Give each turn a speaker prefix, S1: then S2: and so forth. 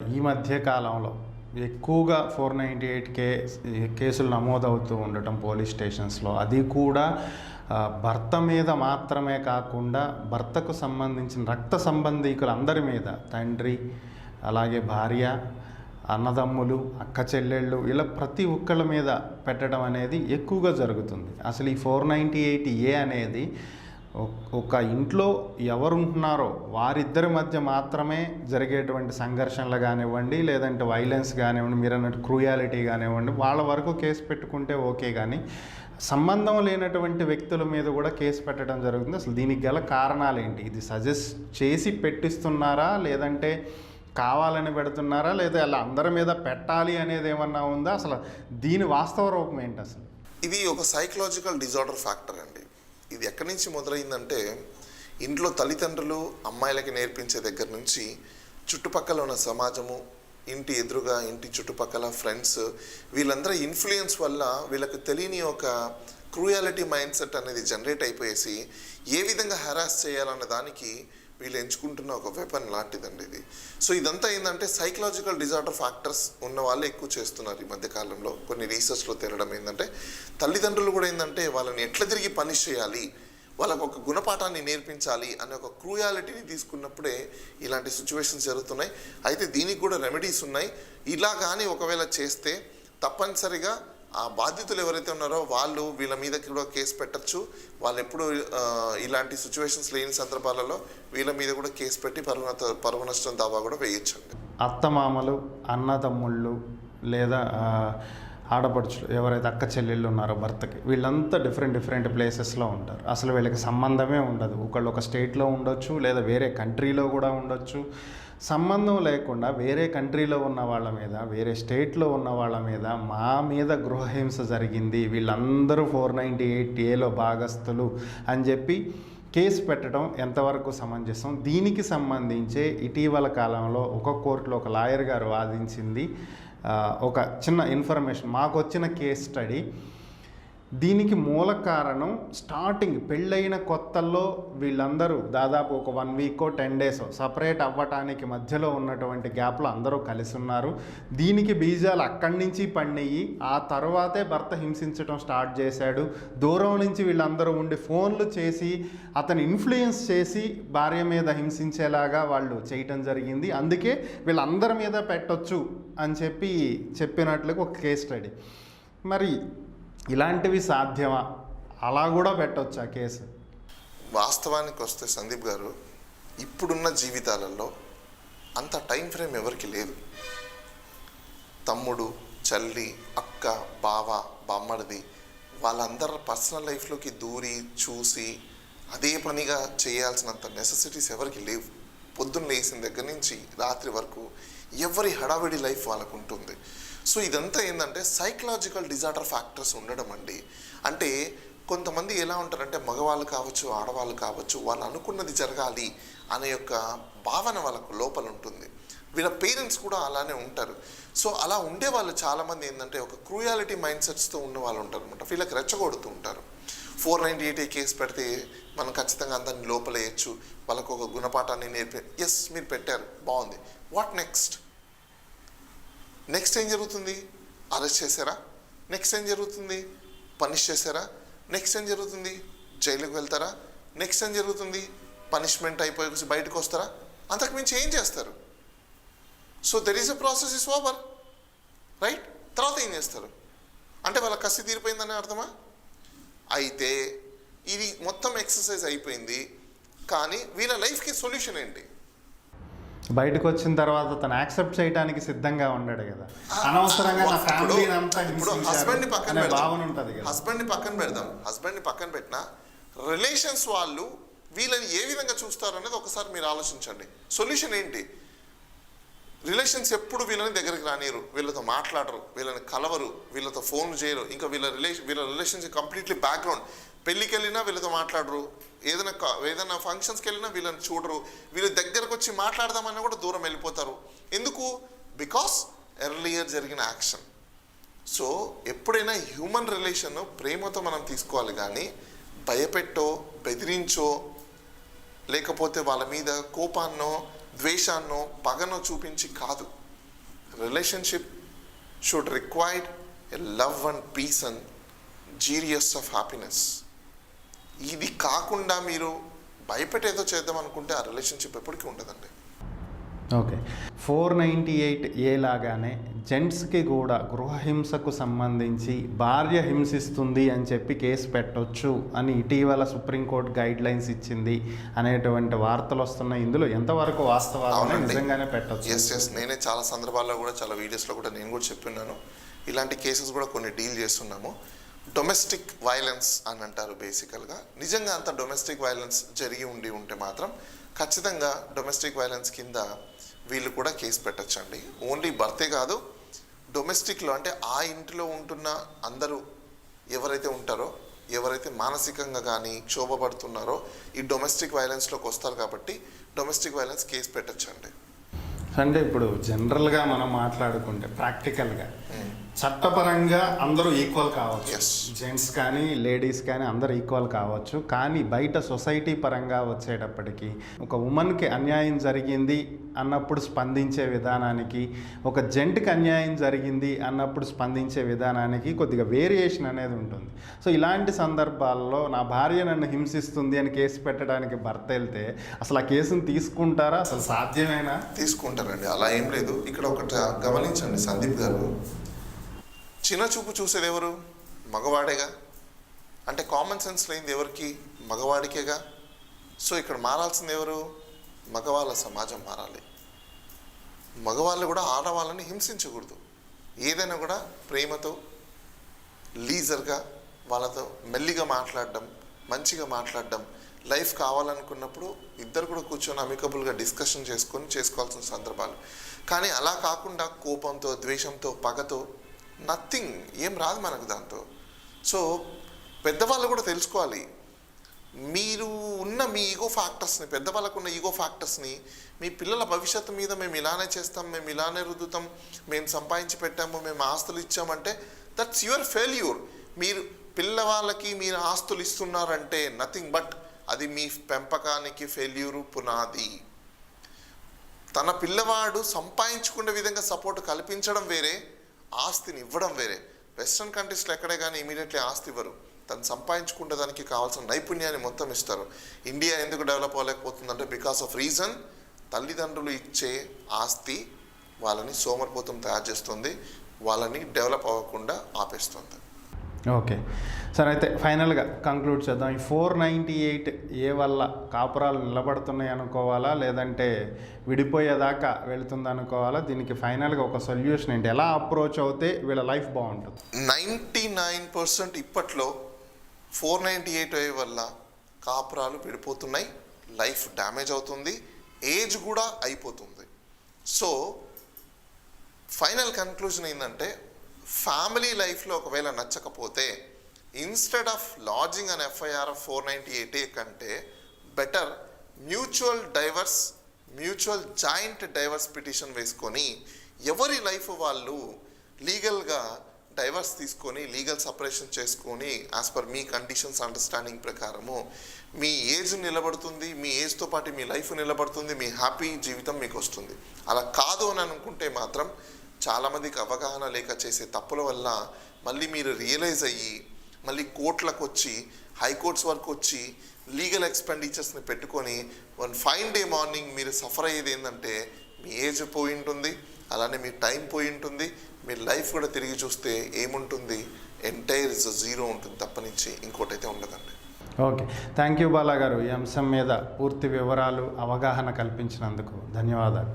S1: ఈ మధ్య కాలంలో ఎక్కువగా 498 కేసులు నమోదవుతూ ఉండటం పోలీస్ స్టేషన్స్లో, అది కూడా భర్త మీద మాత్రమే కాకుండా భర్తకు సంబంధించిన రక్త సంబంధీకులందరి మీద, తండ్రి, అలాగే భార్య, అన్నదమ్ములు, అక్క చెల్లెళ్ళు, ఇలా ప్రతి ఒక్కళ్ళ మీద పెట్టడం అనేది ఎక్కువగా జరుగుతుంది. అసలు ఈ 498A అనేది ఒక ఇంట్లో ఎవరుంటున్నారో వారిద్దరి మధ్య మాత్రమే జరిగేటువంటి సంఘర్షణలు కానివ్వండి, లేదంటే వైలెన్స్ కానివ్వండి, మీరు అన్నట్టు క్రూయాలిటీ కానివ్వండి, వాళ్ళ వరకు కేసు పెట్టుకుంటే ఓకే. కానీ సంబంధం లేనటువంటి వ్యక్తుల మీద కూడా కేసు పెట్టడం జరుగుతుంది. అసలు దీనికి గల కారణాలు ఏంటి? ఇది సజెస్ట్ చేసి పెట్టిస్తున్నారా, లేదంటే కావాలని పెడుతున్నారా, లేదా అలా అందరి మీద పెట్టాలి అనేది ఏమన్నా ఉందా? అసలు దీని వాస్తవ రూపం ఏంటి? అసలు
S2: ఇది ఒక సైకలాజికల్ డిజార్డర్ ఫ్యాక్టర్ అండి. ఇది ఎక్కడి నుంచి మొదలైందంటే, ఇంట్లో తల్లిదండ్రులు అమ్మాయిలకి నేర్పించే దగ్గర నుంచి చుట్టుపక్కల ఉన్న సమాజము, ఇంటి ఎదురుగా ఇంటి చుట్టుపక్కల ఫ్రెండ్స్, వీళ్ళందరూ ఇన్ఫ్లుయెన్స్ వల్ల వీళ్ళకి తెలియని ఒక క్రూయాలిటీ మైండ్ సెట్ అనేది జనరేట్ అయిపోయేసి ఏ విధంగా హెరాస్ చేయాలన్న దానికి వీళ్ళు ఎంచుకుంటున్న ఒక వెపన్ లాంటిదండి ఇది. సో ఇదంతా ఏంటంటే సైకలాజికల్ డిజార్డర్ ఫ్యాక్టర్స్ ఉన్న వాళ్ళు ఎక్కువ చేస్తున్నారు ఈ మధ్యకాలంలో. కొన్ని రీసెర్చ్లో తేలడం ఏంటంటే, తల్లిదండ్రులు కూడా ఏంటంటే వాళ్ళని ఎట్లా తిరిగి పనిష్ చేయాలి, వాళ్ళకు ఒక గుణపాఠాన్ని నేర్పించాలి అనే ఒక క్రూయాలిటీని తీసుకున్నప్పుడే ఇలాంటి సిచ్యువేషన్స్ జరుగుతున్నాయి. అయితే దీనికి కూడా రెమెడీస్ ఉన్నాయి. ఇలా కానీ ఒకవేళ చేస్తే తప్పనిసరిగా ఆ బాధితులు ఎవరైతే ఉన్నారో వాళ్ళు వీళ్ళ మీద కూడా కేసు పెట్టచ్చు. వాళ్ళు ఎప్పుడు ఇలాంటి సిచ్యువేషన్స్ లేని సందర్భాలలో వీళ్ళ మీద కూడా కేసు పెట్టి పరువు నష్టం దావా కూడా వేయచ్చండి.
S1: అత్తమామలు, అన్నదమ్ముళ్ళు, లేదా ఆడపడుచులు ఎవరైతే అక్క చెల్లెళ్ళు ఉన్నారో భర్తకి, వీళ్ళంతా డిఫరెంట్ ప్లేసెస్లో ఉంటారు. అసలు వీళ్ళకి సంబంధమే ఉండదు. ఒకళ్ళు ఒక స్టేట్లో ఉండొచ్చు, లేదా వేరే కంట్రీలో కూడా ఉండొచ్చు. సంబంధం లేకుండా వేరే కంట్రీలో ఉన్న వాళ్ళ మీద, వేరే స్టేట్లో ఉన్న వాళ్ళ మీద, మా మీద గృహహింస జరిగింది, వీళ్ళందరూ 498Aలో భాగస్థులు అని చెప్పి కేసు పెట్టడం ఎంతవరకు సమంజసం? దీనికి సంబంధించే ఇటీవల కాలంలో ఒక కోర్టులో ఒక లాయర్ గారు వాదించింది ఒక చిన్న ఇన్ఫర్మేషన్, మాకు వచ్చిన కేస్ స్టడీ. దీనికి మూల కారణం, స్టార్టింగ్ పెళ్ళైన కొత్తల్లో వీళ్ళందరూ దాదాపు ఒక 1 వీక్ 10 డేస్ సపరేట్ అవ్వటానికి మధ్యలో ఉన్నటువంటి గ్యాప్లో అందరూ కలిసి ఉన్నారు. దీనికి బీజాలు అక్కడి నుంచి పడినాయి. ఆ తర్వాతే భర్త హింసించడం స్టార్ట్ చేశాడు. దూరం నుంచి వీళ్ళందరూ ఉండి ఫోన్లు చేసి అతను ఇన్ఫ్లుయెన్స్ చేసి భార్య మీద హింసించేలాగా వాళ్ళు చేయటం జరిగింది. అందుకే వీళ్ళందరి మీద పెట్టొచ్చు అని చెప్పినట్లుగా ఒక కేస్ స్టడీ. మరి ఇలాంటివి సాధ్యమా? అలా కూడా పెట్టొచ్చా కేసు?
S2: వాస్తవానికి వస్తే సందీప్ గారు, ఇప్పుడున్న జీవితాలలో అంత టైం ఫ్రేమ్ ఎవరికి లేదు. తమ్ముడు, చెల్లి, అక్క, బావ, బామ్మడిది వాళ్ళందరూ పర్సనల్ లైఫ్లోకి దూరి చూసి అదే పనిగా చేయాల్సినంత నెసెసిటీస్ ఎవరికి లేవు. పొద్దున్న లేచిన దగ్గర నుంచి రాత్రి వరకు ఎవరి హడావిడి లైఫ్ వాళ్ళకు ఉంటుంది. సో ఇదంతా ఏంటంటే సైకలాజికల్ డిజార్డర్ ఫ్యాక్టర్స్ ఉండడం అండి. అంటే కొంతమంది ఎలా ఉంటారంటే, మగవాళ్ళు కావచ్చు, ఆడవాళ్ళు కావచ్చు, వాళ్ళు అనుకున్నది జరగాలి అనే యొక్క భావన వాళ్ళకు లోపల ఉంటుంది. వీళ్ళ పేరెంట్స్ కూడా అలానే ఉంటారు. సో అలా ఉండే వాళ్ళు చాలామంది ఏంటంటే ఒక క్రూయాలిటీ మైండ్ సెట్స్తో ఉన్న వాళ్ళు ఉంటారు అనమాట. వీళ్ళకి రెచ్చగొడుతూ ఉంటారు. 498A కేసు పెడితే మనం ఖచ్చితంగా అందరిని లోపలేయచ్చు, వాళ్ళకు ఒక గుణపాఠాన్ని ఎస్ మీరు పెట్టారు, బాగుంది, వాట్ నెక్స్ట్ ఏం జరుగుతుంది? అరెస్ట్ చేశారా? నెక్స్ట్ ఏం జరుగుతుంది? పనిష్ చేశారా? నెక్స్ట్ ఏం జరుగుతుంది? జైలుకి వెళ్తారా? నెక్స్ట్ ఏం జరుగుతుంది? పనిష్మెంట్ అయిపోయి బయటకు వస్తారా? అంతకుమించి ఏం చేస్తారు? So there is a process is over, right? తర్వాత ఏం చేస్తారు? అంటే వాళ్ళ కసి తీరిపోయిందని అర్థమా? అయితే ఇది మొత్తం ఎక్సర్సైజ్ అయిపోయింది, కానీ వీళ్ళ లైఫ్కి సొల్యూషన్ ఏంటి?
S1: బయటకు వచ్చిన తర్వాత తను యాక్సెప్ట్ చేయడానికి సిద్ధంగా ఉన్నాడు కదా. అనవసరంగా నా ఫ్యామిలీ అంతా
S2: హస్బెండ్ని పక్కన
S1: భావన ఉంటుంది కదా.
S2: హస్బెండ్ని పక్కన పెట్టిన రిలేషన్స్ వాళ్ళు వీళ్ళని ఏ విధంగా చూస్తారు అనేది ఒకసారి మీరు ఆలోచించండి. సొల్యూషన్ ఏంటి? రిలేషన్స్ ఎప్పుడు వీళ్ళని దగ్గరికి రానియరు, వీళ్ళతో మాట్లాడరు, వీళ్ళని కలవరు, వీళ్ళతో ఫోన్ చేయరు. ఇంకా వీళ్ళ రిలేషన్షిప్ కంప్లీట్లీ బ్యాక్గ్రౌండ్. పెళ్ళికి వెళ్ళినా వీళ్ళతో మాట్లాడరు, ఏదైనా ఫంక్షన్స్కి వెళ్ళినా వీళ్ళని చూడరు, వీళ్ళ దగ్గరకు వచ్చి మాట్లాడదామన్నా కూడా దూరం వెళ్ళిపోతారు. ఎందుకు? బికాస్ ఎర్లియర్ జరిగిన యాక్షన్. సో ఎప్పుడైనా హ్యూమన్ రిలేషన్ ప్రేమతో మనం తీసుకోవాలి, కానీ భయపెట్టో, బెదిరించో, లేకపోతే వాళ్ళ మీద కోపాన్నో, ద్వేషాన్నో, పగనో చూపించి కాదు. Relationship should require a love and peace and serious of happiness. ఇది కాకుండా మీరు భయపెట్టేదో చేద్దాం అనుకుంటే ఆ రిలేషన్షిప్ ఎప్పటికీ ఉండదండి.
S1: ఓకే, 498A లాగానే జెంట్స్కి కూడా గృహహింసకు సంబంధించి భార్య హింసిస్తుంది అని చెప్పి కేసు పెట్టొచ్చు అని ఇటీవల సుప్రీంకోర్టు గైడ్ లైన్స్ ఇచ్చింది అనేటువంటి వార్తలు వస్తున్నాయి. ఇందులో ఎంతవరకు వాస్తవాలు నిజంగానే పెట్టొచ్చు?
S2: ఎస్, నేనే చాలా సందర్భాల్లో కూడా చాలా వీడియోస్లో కూడా నేను కూడా చెప్పిన్నాను. ఇలాంటి కేసెస్ కూడా కొన్ని డీల్ చేస్తున్నాము. డొమెస్టిక్ వైలెన్స్ అని అంటారు బేసికల్గా. నిజంగా అంత డొమెస్టిక్ వైలెన్స్ జరిగి ఉంటే మాత్రం ఖచ్చితంగా డొమెస్టిక్ వైలెన్స్ కింద వీళ్ళు కూడా కేసు పెట్టచ్చండి. ఓన్లీ భర్తే కాదు, డొమెస్టిక్లో అంటే ఆ ఇంటిలో ఉంటున్న అందరూ ఎవరైతే ఉంటారో, ఎవరైతే మానసికంగా కానీ క్షోభపడుతున్నారో ఈ డొమెస్టిక్ వైలెన్స్లోకి వస్తారు కాబట్టి డొమెస్టిక్ వైలెన్స్ కేసు పెట్టచ్చండి.
S1: అంటే ఇప్పుడు జనరల్గా మనం మాట్లాడుకుంటే ప్రాక్టికల్గా చట్టపరంగా అందరూ ఈక్వల్ కావచ్చు, జెంట్స్ కానీ లేడీస్ కానీ అందరూ ఈక్వల్ కావచ్చు. కానీ బయట సొసైటీ పరంగా వచ్చేటప్పటికి ఒక ఉమెన్కి అన్యాయం జరిగింది అన్నప్పుడు స్పందించే విధానానికి, ఒక జెంట్కి అన్యాయం జరిగింది అన్నప్పుడు స్పందించే విధానానికి కొద్దిగా వేరియేషన్ అనేది ఉంటుంది. సో ఇలాంటి సందర్భాల్లో నా భార్య నన్ను హింసిస్తుంది అని కేసు పెట్టడానికి భర్త వెళ్తే అసలు ఆ కేసును తీసుకుంటారా? అసలు సాధ్యమేనా?
S2: తీసుకుంటారండి, అలా ఏం లేదు. ఇక్కడ ఒకటి గమనించండి సందీప్ గారు, చిన్న చూపు చూసేది ఎవరు? మగవాడేగా. అంటే కామన్ సెన్స్ లేనిది ఎవరికి? మగవాడికేగా. సో ఇక్కడ మారాల్సింది ఎవరు? మగవాళ్ళ సమాజం మారాలి. మగవాళ్ళు కూడా ఆడవాళ్ళని హింసించకూడదు. ఏదైనా కూడా ప్రేమతో లీజర్గా వాళ్ళతో మెల్లిగా మాట్లాడడం, మంచిగా మాట్లాడడం, లైఫ్ కావాలనుకున్నప్పుడు ఇద్దరు కూడా కూర్చొని అమికబుల్గా డిస్కషన్ చేసుకోవాల్సిన సందర్భాలు. కానీ అలా కాకుండా కోపంతో, ద్వేషంతో, పగతో నథింగ్, ఏం రాదు మనకు దాంతో. సో పెద్దవాళ్ళు కూడా తెలుసుకోవాలి, మీరు ఉన్న మీ ఈగో ఫ్యాక్టర్స్ని, పెద్దవాళ్ళకు ఉన్న ఈగో ఫ్యాక్టర్స్ని మీ పిల్లల భవిష్యత్తు మీద మేము ఇలానే చేస్తాం, మేము ఇలానే రుద్దుతాం, మేము సంపాదించి పెట్టాము, మేము ఆస్తులు ఇచ్చామంటే దట్స్ యువర్ ఫెయిల్యూర్. మీరు పిల్లవాళ్ళకి మీరు ఆస్తులు ఇస్తున్నారంటే నథింగ్ బట్ అది మీ పెంపకానికి ఫెయిల్యూరు పునాది. తన పిల్లవాడు సంపాదించుకునే విధంగా సపోర్ట్ కల్పించడం వేరే, ఆస్తిని ఇవ్వడం వేరే. వెస్ట్రన్ కంట్రీస్లో ఎక్కడే కానీ ఇమీడియట్లీ ఆస్తి ఇవ్వరు, తను సంపాదించుకునే దానికి కావాల్సిన నైపుణ్యాన్ని మొత్తం ఇస్తారు. ఇండియా ఎందుకు డెవలప్ అవ్వలేకపోతుందంటే బికాస్ ఆఫ్ రీజన్, తల్లిదండ్రులు ఇచ్చే ఆస్తి వాళ్ళని సోమరిపోతం తయారు చేస్తుంది, వాళ్ళని డెవలప్ అవ్వకుండా ఆపేస్తుంది.
S1: ఓకే సార్, అయితే ఫైనల్గా కంక్లూడ్ చేద్దాం. ఈ 498A వల్ల కాపురాలు నిలబడుతున్నాయి అనుకోవాలా, లేదంటే విడిపోయేదాకా వెళుతుంది అనుకోవాలా? దీనికి ఫైనల్గా ఒక సొల్యూషన్ ఏంటి? ఎలా అప్రోచ్ అవుతే వీళ్ళ లైఫ్ బాగుంటుంది?
S2: 99% ఇప్పట్లో 498A వల్ల కాపురాలు విడిపోతున్నాయి, లైఫ్ డ్యామేజ్ అవుతుంది, ఏజ్ కూడా అయిపోతుంది. సో ఫైనల్ కన్క్లూజన్ ఏంటంటే, ఫ్యామిలీ లైఫ్లో ఒకవేళ నచ్చకపోతే instead of lodging an FIR of 498A కంటే better mutual joint divorce petition వేసుకొని ఎవరి లైఫ్ వాళ్ళు లీగల్గా డైవర్స్ తీసుకొని లీగల్ సపరేషన్ చేసుకొని యాజ్ పర్ మీ కండిషన్స్ అండర్స్టాండింగ్ ప్రకారము మీ ఏజ్ నిలబడుతుంది, మీ ఏజ్తో పాటు మీ లైఫ్ నిలబడుతుంది, మీ హ్యాపీ జీవితం మీకు వస్తుంది. అలా కాదు అని అనుకుంటే మాత్రం చాలామందికి అవగాహన లేక చేసే తప్పుల వల్ల మళ్ళీ మీరు రియలైజ్ అయ్యి మళ్ళీ కోర్టులకు వచ్చి, హైకోర్ట్స్ వరకు వచ్చి లీగల్ ఎక్స్పెండిచర్స్ని పెట్టుకొని వన్ ఫైన్ డే మార్నింగ్ మీరు సఫర్ అయ్యేది ఏంటంటే మీ ఏజ్ పోయి ఉంటుంది, అలానే మీ టైం పోయి ఉంటుంది, మీ లైఫ్ కూడా తిరిగి చూస్తే ఏముంటుంది? ఎంటైర్ జీరో ఉంటుంది తప్పనించి ఇంకోటైతే ఉండదండి.
S1: ఓకే, థ్యాంక్ యూ బాలా గారు. ఈ అంశం మీద పూర్తి వివరాలు, అవగాహన కల్పించినందుకు ధన్యవాదాలు.